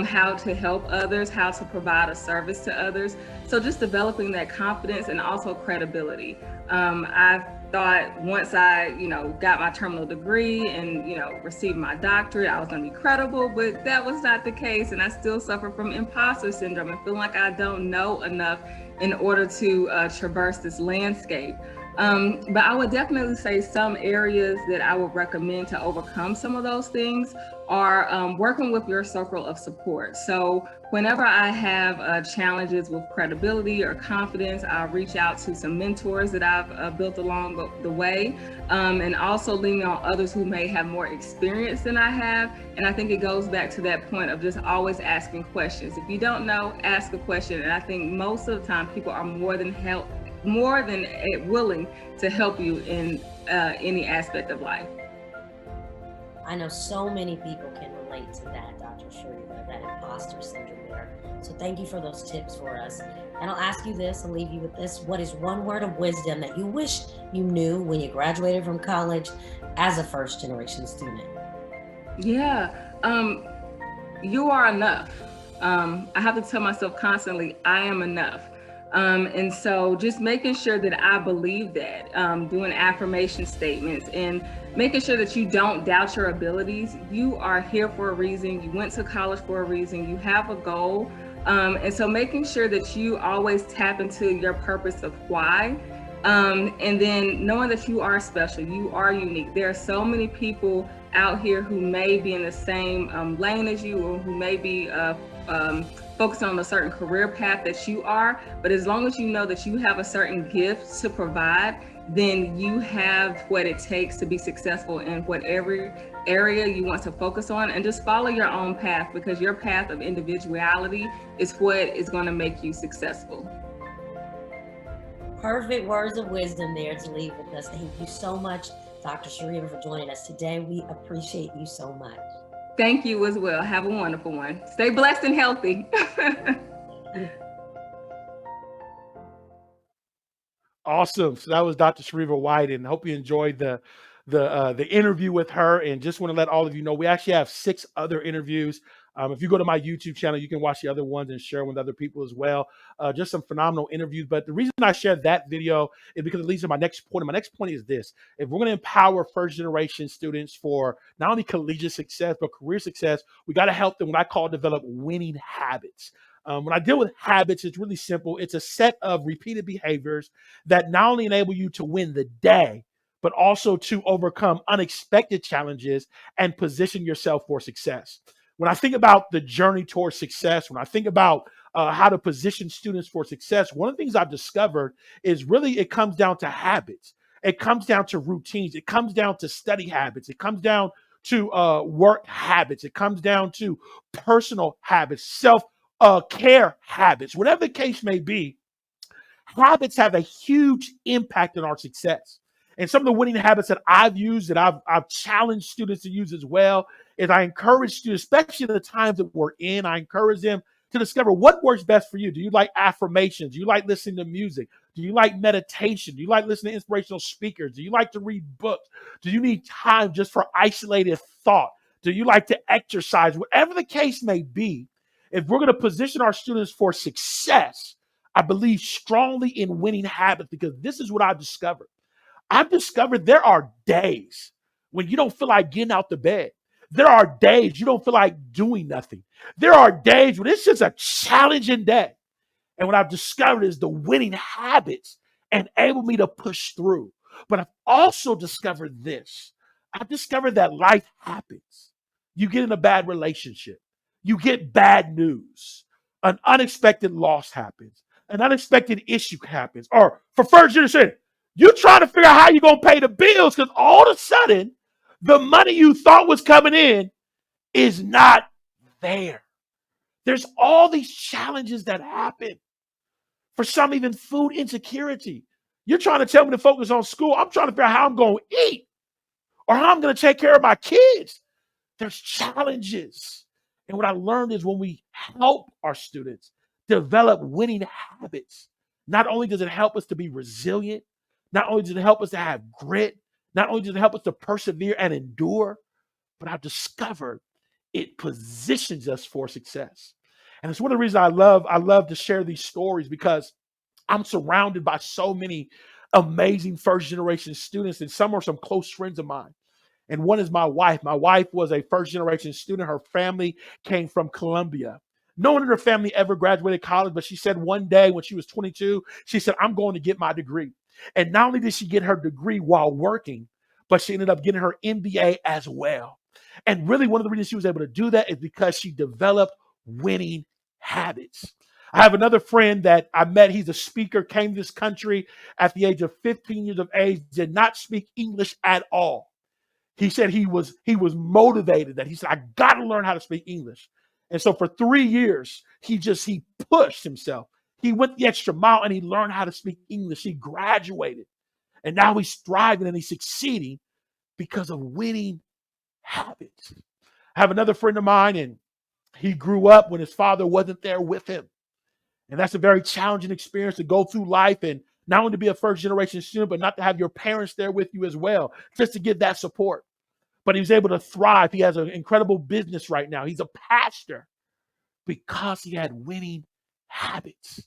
how to help others, how to provide a service to others. So just developing that confidence and also credibility. I've thought once I, got my terminal degree and, received my doctorate, I was going to be credible, but that was not the case. And I still suffer from imposter syndrome and feel like I don't know enough in order to traverse this landscape. But I would definitely say some areas that I would recommend to overcome some of those things are working with your circle of support. So whenever I have challenges with credibility or confidence, I'll reach out to some mentors that I've built along the way, and also leaning on others who may have more experience than I have. And I think it goes back to that point of just always asking questions. If you don't know, ask a question. And I think most of the time people are more than willing to help you in any aspect of life. I know so many people can relate to that, Dr. Shariva, that imposter syndrome there. So thank you for those tips for us. And I'll ask you this, I'll leave you with this. What is one word of wisdom that you wish you knew when you graduated from college as a first generation student? Yeah, you are enough. I have to tell myself constantly, I am enough. And so just making sure that I believe that, doing affirmation statements and making sure that you don't doubt your abilities. You are here for a reason. You went to college for a reason. You have a goal. And so making sure that you always tap into your purpose of why. And then knowing that you are special, you are unique. There are so many people out here who may be in the same lane as you, or who may be focused on a certain career path that you are. But as long as you know that you have a certain gift to provide, then you have what it takes to be successful in whatever area you want to focus on, and just follow your own path, because your path of individuality is what is going to make you successful. Perfect words of wisdom there to leave with us. Thank you so much, Dr. Shariva, for joining us today. We appreciate you so much. Thank you as well. Have a wonderful one. Stay blessed and healthy. Awesome. So that was Dr. Shariva White, and I hope you enjoyed the interview with her. And just want to let all of you know, we actually have 6 other interviews If you go to my YouTube channel, you can watch the other ones and share with other people as well. Just some phenomenal interviews. But the reason I shared that video is because it leads to my next point. And my next point is this. If we're going to empower first generation students for not only collegiate success, but career success, we got to help them what I call develop winning habits. When I deal with habits, it's really simple. It's a set of repeated behaviors that not only enable you to win the day, but also to overcome unexpected challenges and position yourself for success. When I think about the journey towards success, when I think about how to position students for success, one of the things I've discovered is really it comes down to habits. It comes down to routines. It comes down to study habits. It comes down to work habits. It comes down to personal habits, self-care habits, whatever the case may be. Habits have a huge impact on our success. And some of the winning habits that I've used, that I've challenged students to use as well, is I encourage students, especially in the times that we're in, I encourage them to discover what works best for you. Do you like affirmations? Do you like listening to music? Do you like meditation? Do you like listening to inspirational speakers? Do you like to read books? Do you need time just for isolated thought? Do you like to exercise? Whatever the case may be, if we're going to position our students for success, I believe strongly in winning habits, because this is what I've discovered. I've discovered there are days when you don't feel like getting out the bed. There are days you don't feel like doing nothing. There are days when it's just a challenging day. And what I've discovered is the winning habits enable me to push through. But I've also discovered this. I've discovered that life happens. You get in a bad relationship. You get bad news. An unexpected loss happens. An unexpected issue happens. Or for first generation, you're trying to figure out how you're going to pay the bills because all of a sudden, the money you thought was coming in is not there. There's all these challenges that happen. For some, even food insecurity. You're trying to tell me to focus on school. I'm trying to figure out how I'm going to eat or how I'm going to take care of my kids. There's challenges. And what I learned is when we help our students develop winning habits, not only does it help us to be resilient, not only does it help us to have grit, not only does it help us to persevere and endure, but I've discovered it positions us for success. And it's one of the reasons I love to share these stories, because I'm surrounded by so many amazing first generation students, and some are some close friends of mine. And one is my wife. My wife was a first generation student. Her family came from Colombia. No one in her family ever graduated college, but she said one day when she was 22, she said, I'm going to get my degree. And not only did she get her degree while working, but she ended up getting her MBA as well. And really one of the reasons she was able to do that is because she developed winning habits. I have another friend that I met. He's a speaker, came to this country at the age of 15 years of age, did not speak English at all. He said he was motivated, that he said, I got to learn how to speak English. And so for 3 years, he pushed himself. He went the extra mile and he learned how to speak English. He graduated. And now he's thriving and he's succeeding because of winning habits. I have another friend of mine, and he grew up when his father wasn't there with him. And that's a very challenging experience to go through life, and not only to be a first generation student, but not to have your parents there with you as well, just to give that support. But he was able to thrive. He has an incredible business right now. He's a pastor because he had winning habits.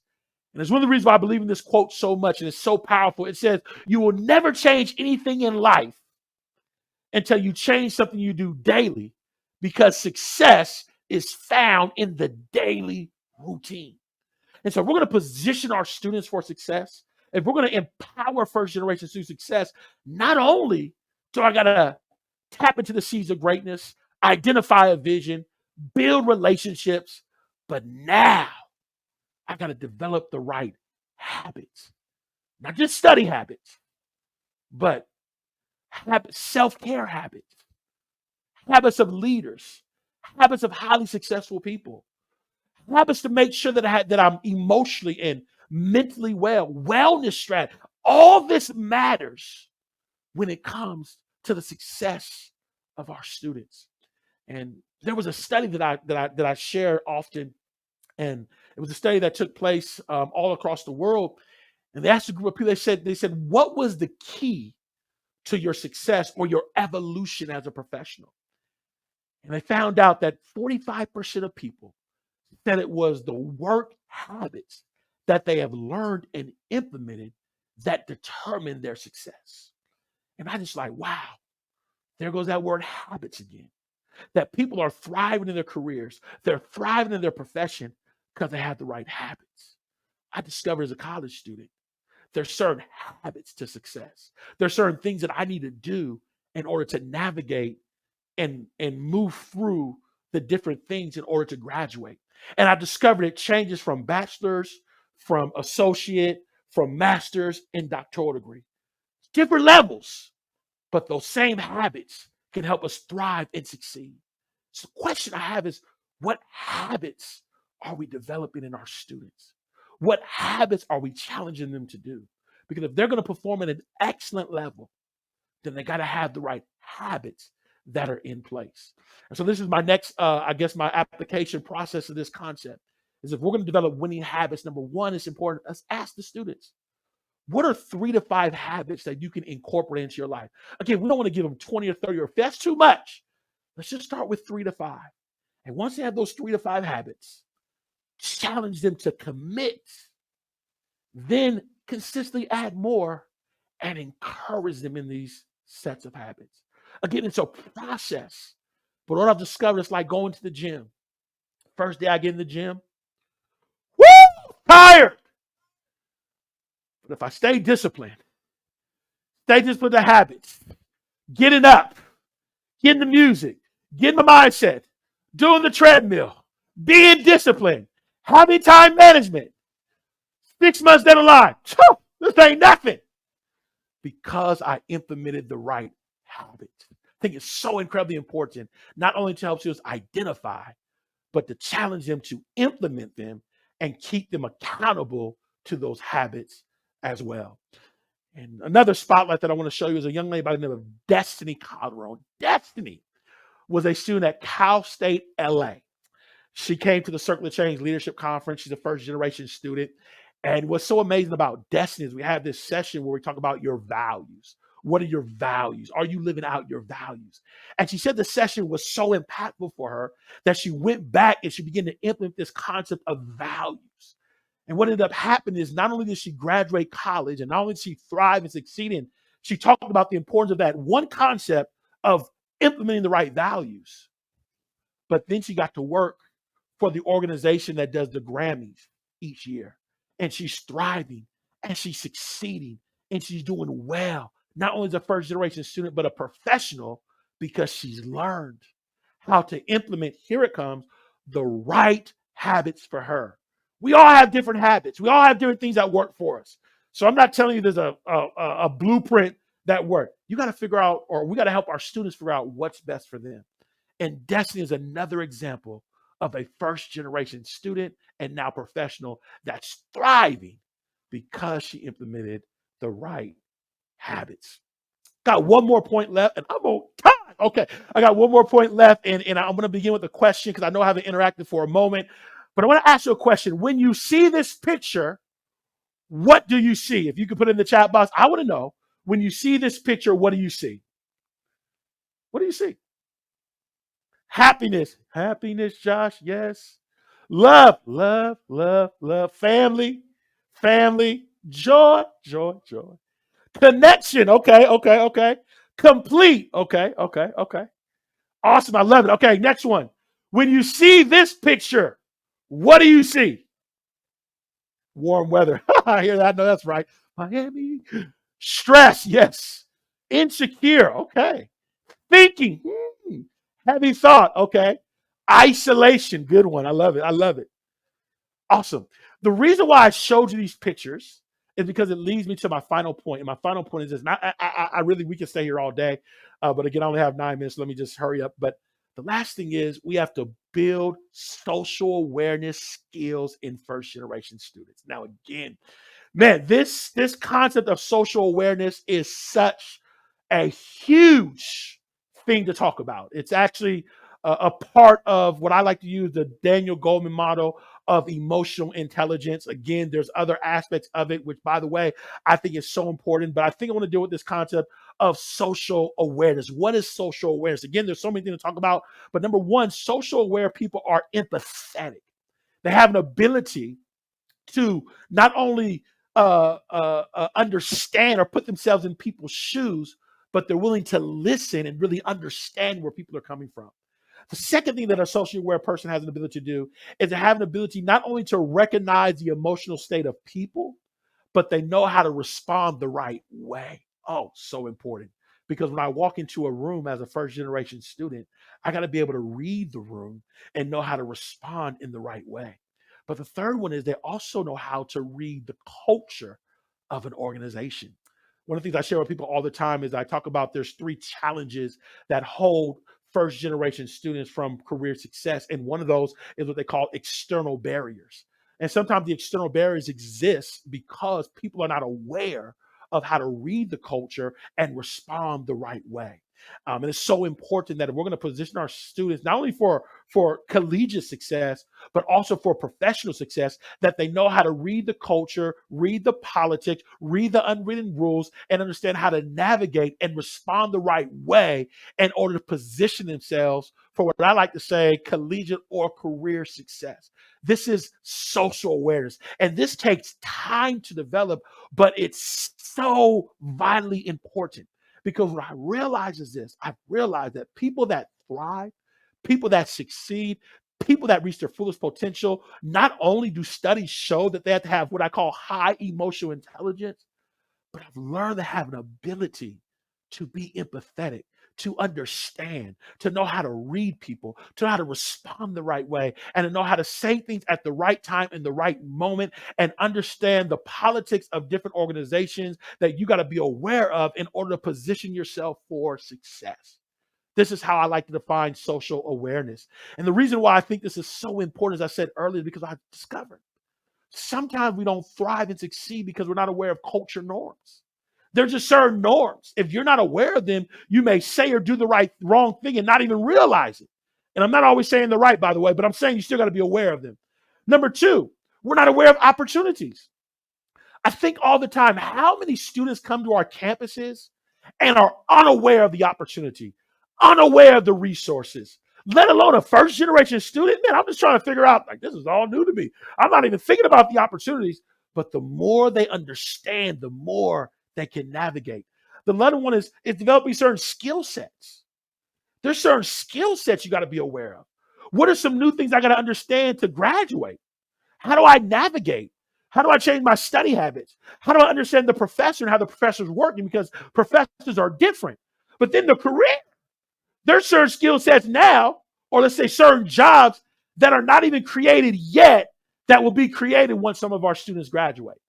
And it's one of the reasons why I believe in this quote so much, and it's so powerful. It says, you will never change anything in life until you change something you do daily, because success is found in the daily routine. And so if we're going to position our students for success, if we're going to empower first generation student success, not only do I got to tap into the seeds of greatness, identify a vision, build relationships, but now I got to develop the right habits, not just study habits, but self-care habits, habits of leaders, habits of highly successful people, habits to make sure that I'm emotionally and mentally well, wellness strategy. All this matters when it comes to the success of our students. And there was a study that I share often, and it was a study that took place all across the world. And they asked a group of people, they said, what was the key to your success or your evolution as a professional? And they found out that 45% of people said it was the work habits that they have learned and implemented that determine their success. And I just like, wow, there goes that word habits again. That people are thriving in their careers, they're thriving in their profession because they have the right habits. I discovered as a college student, there's certain habits to success. There's certain things that I need to do in order to navigate and move through the different things in order to graduate. And I discovered it changes from bachelor's, from associate, from master's, and doctoral degree. Different levels, but those same habits can help us thrive and succeed. So the question I have is, what habits are we developing in our students? What habits are we challenging them to do? Because if they're going to perform at an excellent level, then they got to have the right habits that are in place. And so this is my next, I guess, my application process of this concept is if we're going to develop winning habits, number one, it's important. Let's ask the students, what are 3 to 5 habits that you can incorporate into your life? Again, we don't want to give them 20 or 30 or if that's too much. Let's just start with 3 to 5. And once they have those 3 to 5 habits, challenge them to commit, then consistently add more and encourage them in these sets of habits. Again, it's a process. But what I've discovered is like going to the gym. First day I get in the gym, woo, tired. But if I stay disciplined the habits, getting up, getting the music, getting the mindset, doing the treadmill, being disciplined, having time management, 6 months down the line, this ain't nothing. Because I implemented the right habits. I think it's so incredibly important, not only to help students identify, but to challenge them to implement them and keep them accountable to those habits as well. And another spotlight that I want to show you is a young lady by the name of Destiny Calderon. Destiny was a student at Cal State LA. She came to the Circle of Change Leadership Conference. She's a first generation student. And what's so amazing about Destiny is we have this session where we talk about your values. What are your values? Are you living out your values? And she said the session was so impactful for her that she went back and she began to implement this concept of values. And what ended up happening is not only did she graduate college and not only did she thrive and succeed in, she talked about the importance of that one concept of implementing the right values. But then she got to work for the organization that does the Grammys each year. And she's thriving and she's succeeding and she's doing well. Not only as a first generation student, but a professional because she's learned how to implement, here it comes, the right habits for her. We all have different habits. We all have different things that work for us. So I'm not telling you there's a blueprint that works. You got to figure out, or we got to help our students figure out what's best for them. And Destiny is another example of a first generation student and now professional that's thriving because she implemented the right habits. Got one more point left and I'm on time. Okay, I got one more point left and I'm going to begin with a question because I know I haven't interacted for a moment, but I want to ask you a question. When you see this picture, what do you see? If you could put it in the chat box, I want to know, when you see this picture, what do you see? What do you see? Happiness. Happiness, Josh. Yes. Love, love, love, love. Family, family. Joy, joy, joy. Connection. Okay, okay, okay. Complete. Okay, okay, okay. Awesome. I love it. Okay, next one. When you see this picture, what do you see? Warm weather. I hear that. I know that's right. Miami. Stress. Yes. Insecure. Okay. Thinking. Heavy thought. Okay. Isolation. Good one. I love it. I love it. Awesome. The reason why I showed you these pictures is because it leads me to my final point. And my final point is this. And I really, we can stay here all day. But again, I only have 9 minutes. Let me just hurry up. But the last thing is we have to build social awareness skills in first generation students. Now, again, man, this concept of social awareness is such a huge thing to talk about. It's actually a part of what I like to use, the Daniel Goleman model of emotional intelligence. Again, there's other aspects of it, which, by the way, I think is so important. But I think I want to deal with this concept of social awareness. What is social awareness? Again, there's so many things to talk about. But number one, social aware people are empathetic. They have an ability to not only understand or put themselves in people's shoes, but they're willing to listen and really understand where people are coming from. The second thing that a socially aware person has an ability to do is to have an ability not only to recognize the emotional state of people, but they know how to respond the right way. Oh, so important. Because when I walk into a room as a first generation student, I got to be able to read the room and know how to respond in the right way. But the third one is they also know how to read the culture of an organization. One of the things I share with people all the time is I talk about there's 3 challenges that hold first generation students from career success. And one of those is what they call external barriers. And sometimes the external barriers exist because people are not aware of how to read the culture and respond the right way. And it's so important that if we're going to position our students not only for collegiate success, but also for professional success, that they know how to read the culture, read the politics, read the unwritten rules, and understand how to navigate and respond the right way in order to position themselves for what I like to say, collegiate or career success. This is social awareness, and this takes time to develop, but it's so vitally important. Because what I realize is this, I've realized that people that thrive, people that succeed, people that reach their fullest potential, not only do studies show that they have to have what I call high emotional intelligence, but I've learned to have an ability to be empathetic, to understand, to know how to read people, to know how to respond the right way, and to know how to say things at the right time in the right moment, and understand the politics of different organizations that you got to be aware of in order to position yourself for success. This is how I like to define social awareness. And the reason why I think this is so important, as I said earlier, because I've discovered sometimes we don't thrive and succeed because we're not aware of culture norms. There's just certain norms. If you're not aware of them, you may say or do the wrong thing and not even realize it. And I'm not always saying the right, by the way, but I'm saying you still got to be aware of them. Number 2, we're not aware of opportunities. I think all the time, how many students come to our campuses and are unaware of the opportunity, unaware of the resources, let alone a first generation student? Man, I'm just trying to figure out, like, this is all new to me. I'm not even thinking about the opportunities, but the more they understand, the more they can navigate. The other one is developing certain skill sets. There's certain skill sets you got to be aware of. What are some new things I got to understand to graduate? How do I navigate? How do I change my study habits? How do I understand the professor and how the professor's working? Because professors are different. But then the career, there's certain skill sets now, or let's say certain jobs that are not even created yet that will be created once some of our students graduate.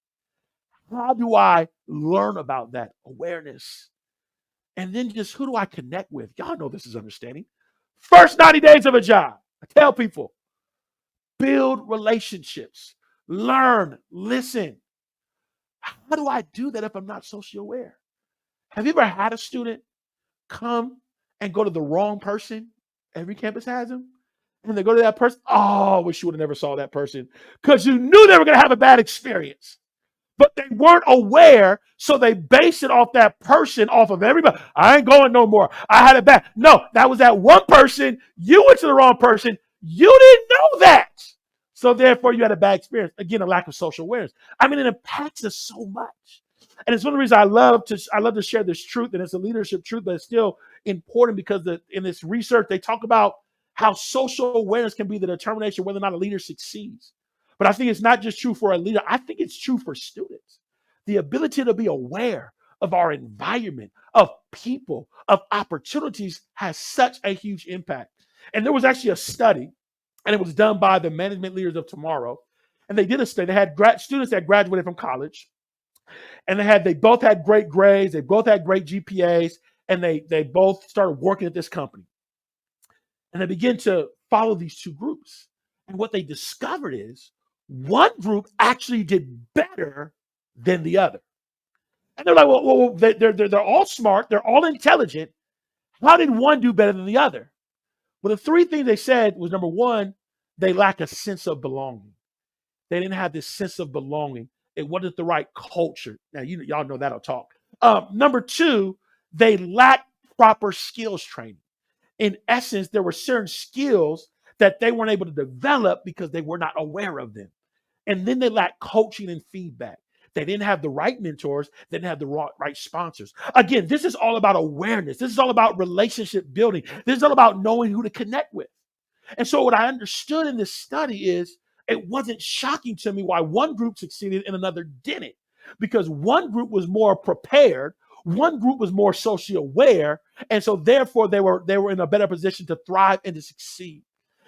How do I learn about that awareness? And then just who do I connect with? Y'all know this is understanding. First 90 days of a job, I tell people, build relationships, learn, listen. How do I do that if I'm not socially aware? Have you ever had a student come and go to the wrong person? Every campus has them. And they go to that person. Oh, I wish you would have never saw that person, because you knew they were going to have a bad experience. But they weren't aware, so they based it off that person, off of everybody. I ain't going no more. I had it bad. No, that was that one person. You went to the wrong person. You didn't know that. So therefore, you had a bad experience. Again, a lack of social awareness. I mean, it impacts us so much. And it's one of the reasons I love to share this truth, and it's a leadership truth, but it's still important because in this research, they talk about how social awareness can be the determination whether or not a leader succeeds. But I think it's not just true for a leader. I think it's true for students. The ability to be aware of our environment, of people, of opportunities has such a huge impact. And there was actually a study, and it was done by the management leaders of tomorrow. And they did a study. They had students that graduated from college, and they both had great grades. They both had great GPAs, and they both started working at this company. And they began to follow these two groups. And what they discovered is one group actually did better than the other. And they're like, well, they're all smart. They're all intelligent. How did one do better than the other? Well, the 3 things they said was, number 1, they lack a sense of belonging. They didn't have this sense of belonging. It wasn't the right culture. Now, y'all know that'll talk. Number two, they lacked proper skills training. In essence, there were certain skills that they weren't able to develop because they were not aware of them. And then they lacked coaching and feedback. They didn't have the right mentors. They didn't have the right sponsors. Again, this is all about awareness. This is all about relationship building. This is all about knowing who to connect with. And so what I understood in this study is it wasn't shocking to me why one group succeeded and another didn't, because one group was more prepared, one group was more socially aware, and so therefore they were in a better position to thrive and to succeed.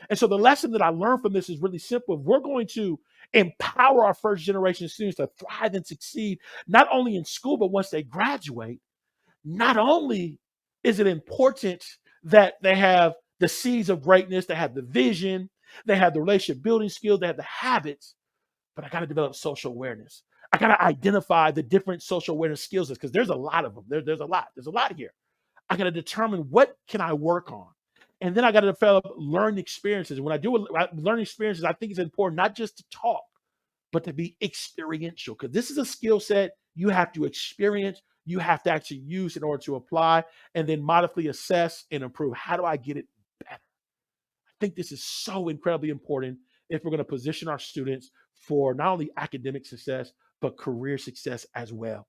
And so the lesson that I learned from this is really simple. If we're going to empower our first generation students to thrive and succeed, not only in school, but once they graduate, not only is it important that they have the seeds of greatness, they have the vision, they have the relationship building skills, they have the habits, but I got to develop social awareness. I got to identify the different social awareness skills because there's a lot of them. There's a lot here. I got to determine what can I work on. And then I got to develop learning experiences. When I do learning experiences, I think it's important not just to talk, but to be experiential, because this is a skill set you have to experience, you have to actually use in order to apply, and then modestly assess and improve. How do I get it better? I think this is so incredibly important if we're going to position our students for not only academic success, but career success as well.